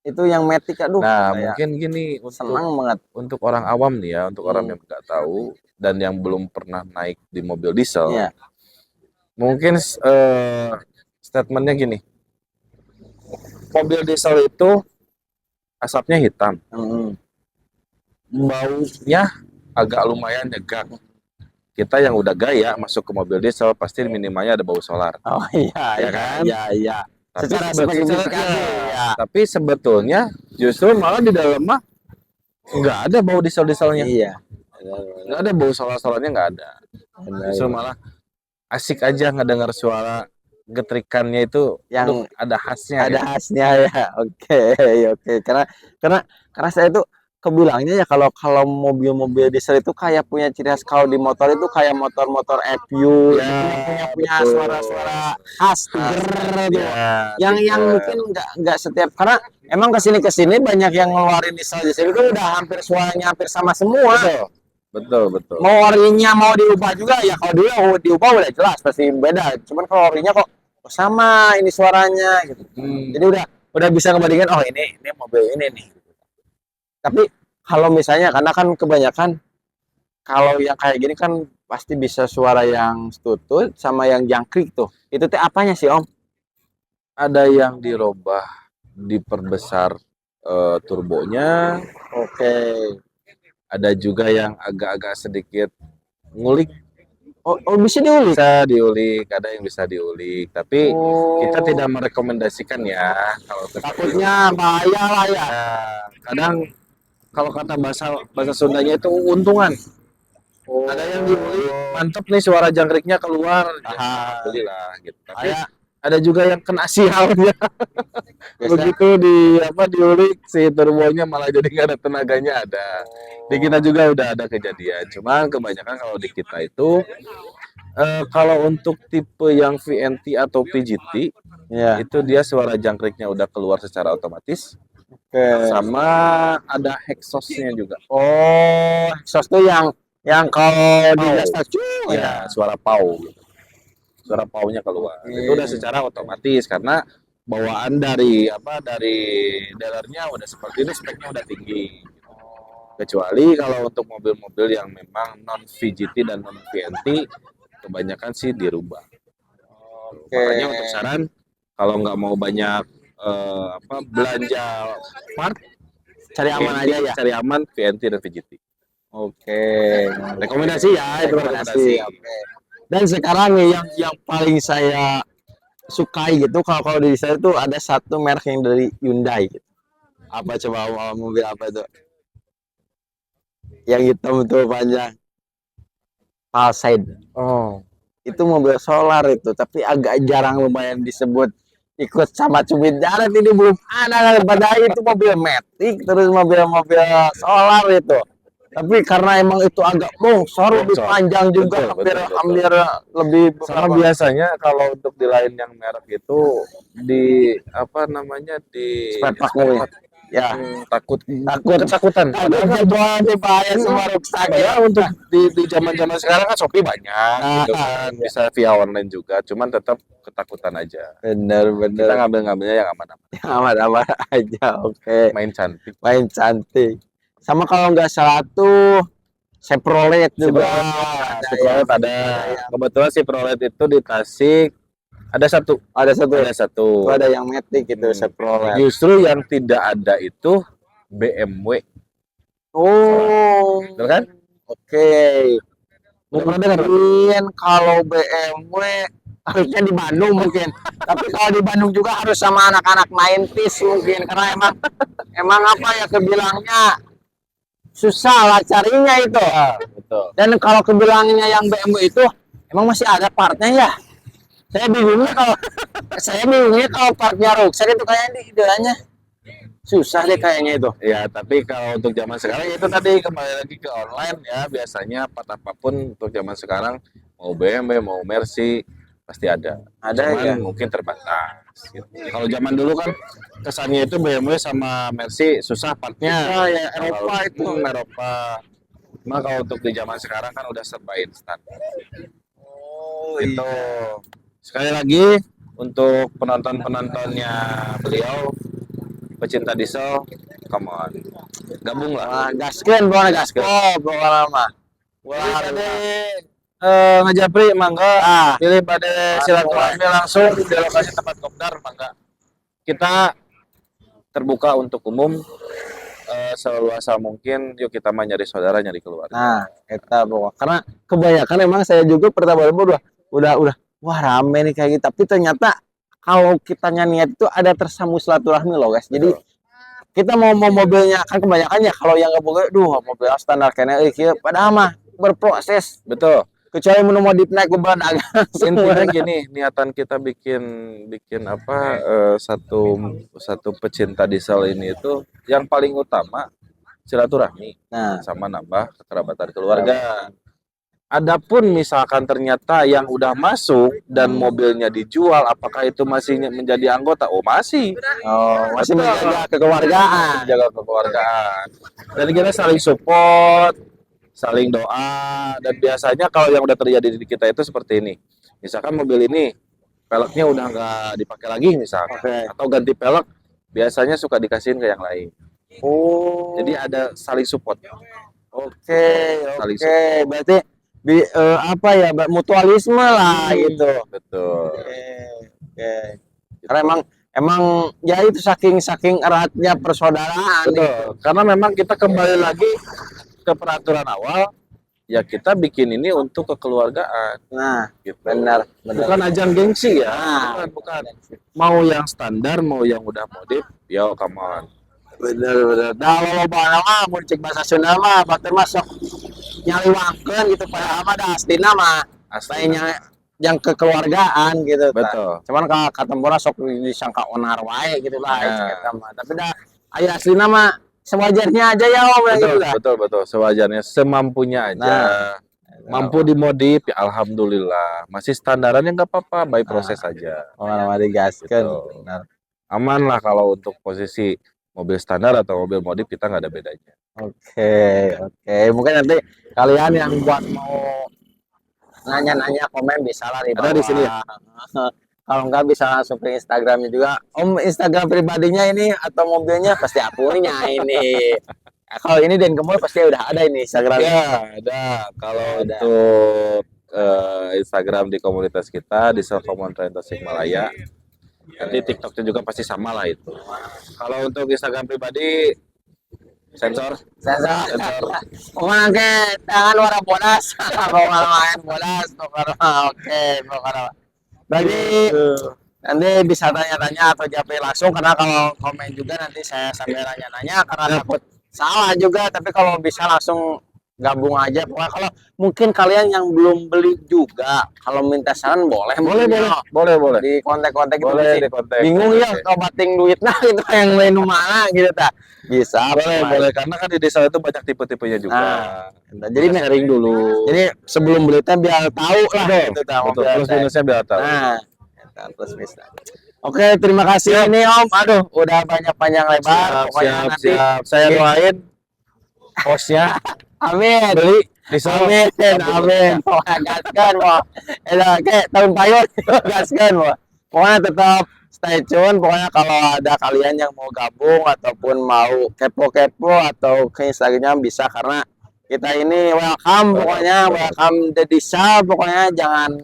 itu yang matic aduh Nah, saya mungkin gini senang banget. untuk orang awam nih ya, untuk orang yang nggak tahu dan yang belum pernah naik di mobil diesel, Iya. mungkin statementnya gini, mobil diesel itu asapnya hitam, baunya agak lumayan nyegak. Kita yang udah gaya masuk ke mobil diesel pasti minimalnya ada bau solar. Oh iya Ya kan? Iya. Tapi sebetulnya justru malah di dalam mah nggak ada bau diesel-dieselnya. Iya. Nggak ada bau solar-solarnya, nggak ada. Justru malah asik aja ngedengar suara getrikannya itu Yang ada khasnya. ada gitu. khasnya ya. Oke. Karena saya itu kebilangnya ya kalau mobil-mobil diesel itu kayak punya ciri khas kalau di motor itu kayak motor-motor FU Ya, punya betul. suara-suara khas tiger gitu. Ya, yang mungkin nggak setiap karena emang kesini banyak yang ngeluarin diesel itu udah hampir suaranya hampir sama semua. betul. Mau orinya mau diubah juga ya kalau dulu diubah udah jelas pasti beda. Cuman kalau orinya kok sama ini suaranya gitu. Jadi udah bisa ngebandingin oh ini mobil ini nih. Tapi kalau misalnya karena kan kebanyakan kalau yang kayak gini kan pasti bisa suara yang stutut sama yang jangkrik tuh. Itu teh apanya sih Om? Ada yang dirubah, diperbesar turbonya. Oke. Ada juga yang agak-agak sedikit ngulik. Oh bisa diulik. Bisa diulik, ada yang bisa diulik. Tapi kita tidak merekomendasikan ya kalau takutnya bahaya lah ya. Kadang kalau kata bahasa Sundanya itu untungan. Ada yang diulik, mantep nih suara jangkriknya keluar. Alhamdulillah gitu. Tapi ada juga yang kena sialnya. Begitu diulik si turbonya malah jadi nggak ada tenaganya ada. Di kita juga udah ada kejadian. Cuman kebanyakan kalau di kita itu kalau untuk tipe yang VNT atau PGT itu dia suara jangkriknya udah keluar secara otomatis. Sama ada exhaustnya juga. Oh, exhaust tuh yang kalau di ya suara pau. Suara paunya keluar. Itu udah secara otomatis karena bawaan dari dealernya udah seperti itu, speknya udah tinggi. Kecuali kalau untuk mobil-mobil yang memang non VGT dan non VNT kebanyakan sih dirubah. Makanya untuk saran kalau nggak mau banyak belanja part, cari aman aja ya. Cari aman VNT dan VGT. Oke. Rekomendasi ya, itu rekomendasi. Dan sekarang nih yang paling saya sukai gitu kalau di saya itu ada satu merek yang dari Hyundai gitu. Apa coba mobil apa itu? Yang hitam itu panjang. Palisade. Oh, itu mobil solar itu, tapi agak jarang lumayan disebut ikut sama Cubit Darat ini belum ada. Padahal itu mobil Matic terus mobil-mobil solar itu. Tapi karena emang itu agak longsor lebih Longsor. panjang juga Betul, hampir betul, betul. hampir lebih Sama berapa. biasanya kalau untuk di lain yang merek itu di apa namanya di Spare part mobil. Ya, takut takut ketakutan. takut jebol di bahaya semua rusak ya. Padahal untuk di zaman-zaman sekarang kan Shopee banyak gitu kan, iya. bisa via online juga, cuman tetap ketakutan aja. Kita Bener ngambil-ngambilnya yang aman-aman, aman-aman aja. Oke, main cantik. main cantik. Sama kalau nggak salah tuh Chevrolet juga Chevrolet ada. Kebetulan si Chevrolet itu di Tasik ada satu, ada satu ada satu. itu ada yang Matic itu Chevrolet. Justru yang tidak ada itu BMW. Oh, Betul kan? oke. Udah pernah dengar? Mungkin kalau BMW harusnya di Bandung mungkin. Tapi kalau di Bandung juga harus sama anak-anak 90s mungkin karena emang apa ya kebilangnya susah lah carinya itu. Betul. Dan kalau kebilangnya yang BMW itu emang masih ada partnya ya. Saya bingungnya kalau partnya rusak itu kayaknya di idenya susah deh kayaknya itu. Ya, tapi kalau untuk zaman sekarang itu tadi kembali lagi ke online ya, biasanya part apapun untuk zaman sekarang mau BMW, mau Mercy pasti ada. Ada Cuman ya. mungkin terbatas. Gitu. Kalau zaman dulu kan kesannya itu BMW sama Mercy susah partnya. Susah ya, Eropa Kalau- itu. Eropa. Cuma kalau untuk di zaman sekarang kan udah serba instan. Oh Itu sekali lagi untuk penonton-penontonnya beliau pecinta diesel, come on, gabung lah. gasken bukan gaskop bukan lama. Wah, tadi ngejapri mangga pilih pada silaturahmi langsung di lokasi tempat kopdar mangga. Kita terbuka untuk umum, seluasa mungkin. Yuk kita mah nyari saudara, nyari keluarga. Nah, kita bawa karena kebanyakan emang saya juga pertama udah wah rame nih kayak gitu. Tapi ternyata kalau kitanya niat itu ada tersambung silaturahmi loh guys. Jadi kita mau mobilnya kan kebanyakan ya kalau yang nggak boleh, mobil standar kayaknya padahal mah berproses. Betul. Kecuali mau modif naik beban agak. Intinya gini, niatan kita bikin apa satu pecinta diesel ini itu yang paling utama silaturahmi Nah, sama nambah kekerabatan keluarga. Adapun misalkan ternyata yang udah masuk dan mobilnya dijual, apakah itu masih menjadi anggota? Oh masih, masih Betul. menjaga kekeluargaan. menjaga kekeluargaan. Dan kita saling support, saling doa. Dan biasanya kalau yang udah terjadi di kita itu seperti ini. Misalkan mobil ini peleknya udah nggak dipakai lagi misalkan, Oke. atau ganti pelek, biasanya suka dikasihin ke yang lain. Oh, Jadi ada saling support. oke, Saling oke. Berarti apa ya, mutualisme lah gitu. Betul. Oke. Karena emang ya itu saking eratnya persaudaraan. Betul. Karena memang kita kembali lagi ke peraturan awal, ya kita bikin ini untuk kekeluargaan. Nah, Gitu. benar. Bukan ajang gengsi ya. Nah. Bukan. Mau yang standar, mau yang udah modif, yo come on. Bener. Dah lo mah mau cek bahasa Sunda mah batur masuk nyaliwangkeun gitu padahal mah da astina mah Asli. yang kekeluargaan gitu. Betul. Cuman ka tempura sok disangka onar wae gitu lah Nah. eta mah. Tapi dah aya aslinya mah sewajarnya aja ya om gitu lah. Betul. Sewajarnya, semampunya aja. Mampu dimodif, ya alhamdulillah. Masih standaran ya nggak apa-apa, by proses aja. Orang digaskeun. Gitu. Benar. Aman lah kalau untuk posisi mobil standar atau mobil modif kita nggak ada bedanya. Oke. Mungkin nanti kalian yang buat mau nanya-nanya komen bisa lah di Ada di sini ya? Kalau enggak bisa langsung ke Instagramnya juga. Om Instagram pribadinya ini atau mobilnya pasti akunya ini. Kalau ini Dan Kemul pasti udah ada ini Instagram. Ya, ada. Kalau Ada. untuk Instagram di komunitas kita di Selkomon Trend Tasikmalaya. Nanti TikToknya juga pasti sama lah itu. Kalau untuk Instagram pribadi sensor. Pokoknya ke tangan warna bodas. Pokoknya main bodas. Oke. Berarti nanti bisa tanya-tanya atau japri langsung karena kalau komen juga nanti saya sambil nanya-nanya karena takut salah juga. Tapi kalau bisa langsung gabung aja. Pokoknya kalau mungkin kalian yang belum beli juga, kalau minta saran boleh, Boleh. di kontak-kontak gitu. Boleh Masih di kontak. bingung ya kalau bating duit nah itu yang main mana gitu tak bisa. Boleh karena kan di desa itu banyak tipe-tipenya juga. Jadi sharing dulu. Jadi sebelum beli teh biar tahu lah gitu tak. Betul. Plus minusnya biar tahu. Nah, plus minusnya. Oke, terima kasih ini Om. Aduh, udah banyak panjang lebar. Pokoknya nanti Saya doain hostnya amin. beli di sana. Amin. Pokoknya gaskan mau. Oke, tahun payung gaskan mau. Pokoknya tetap stay tune. Pokoknya kalau ada kalian yang mau gabung ataupun mau kepo-kepo atau ke Instagram bisa karena kita ini welcome pokoknya welcome the desa pokoknya jangan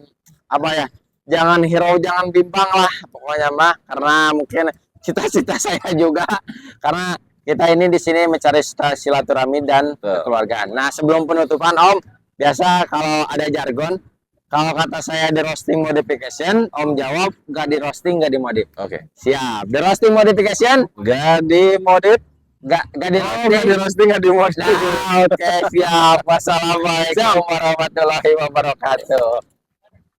apa ya jangan hero jangan bimbang lah pokoknya mah karena mungkin cita-cita saya juga karena kita ini di sini mencari silaturahmi dan kekeluargaan. Nah sebelum penutupan Om biasa kalau ada jargon kalau kata saya di roasting modification Om jawab gak di roasting gak di modif. Oke. Siap. Di roasting modification Gak di modif. gak di roasting gak di modif. Nah, oke siap. Wassalamualaikum warahmatullahi wabarakatuh.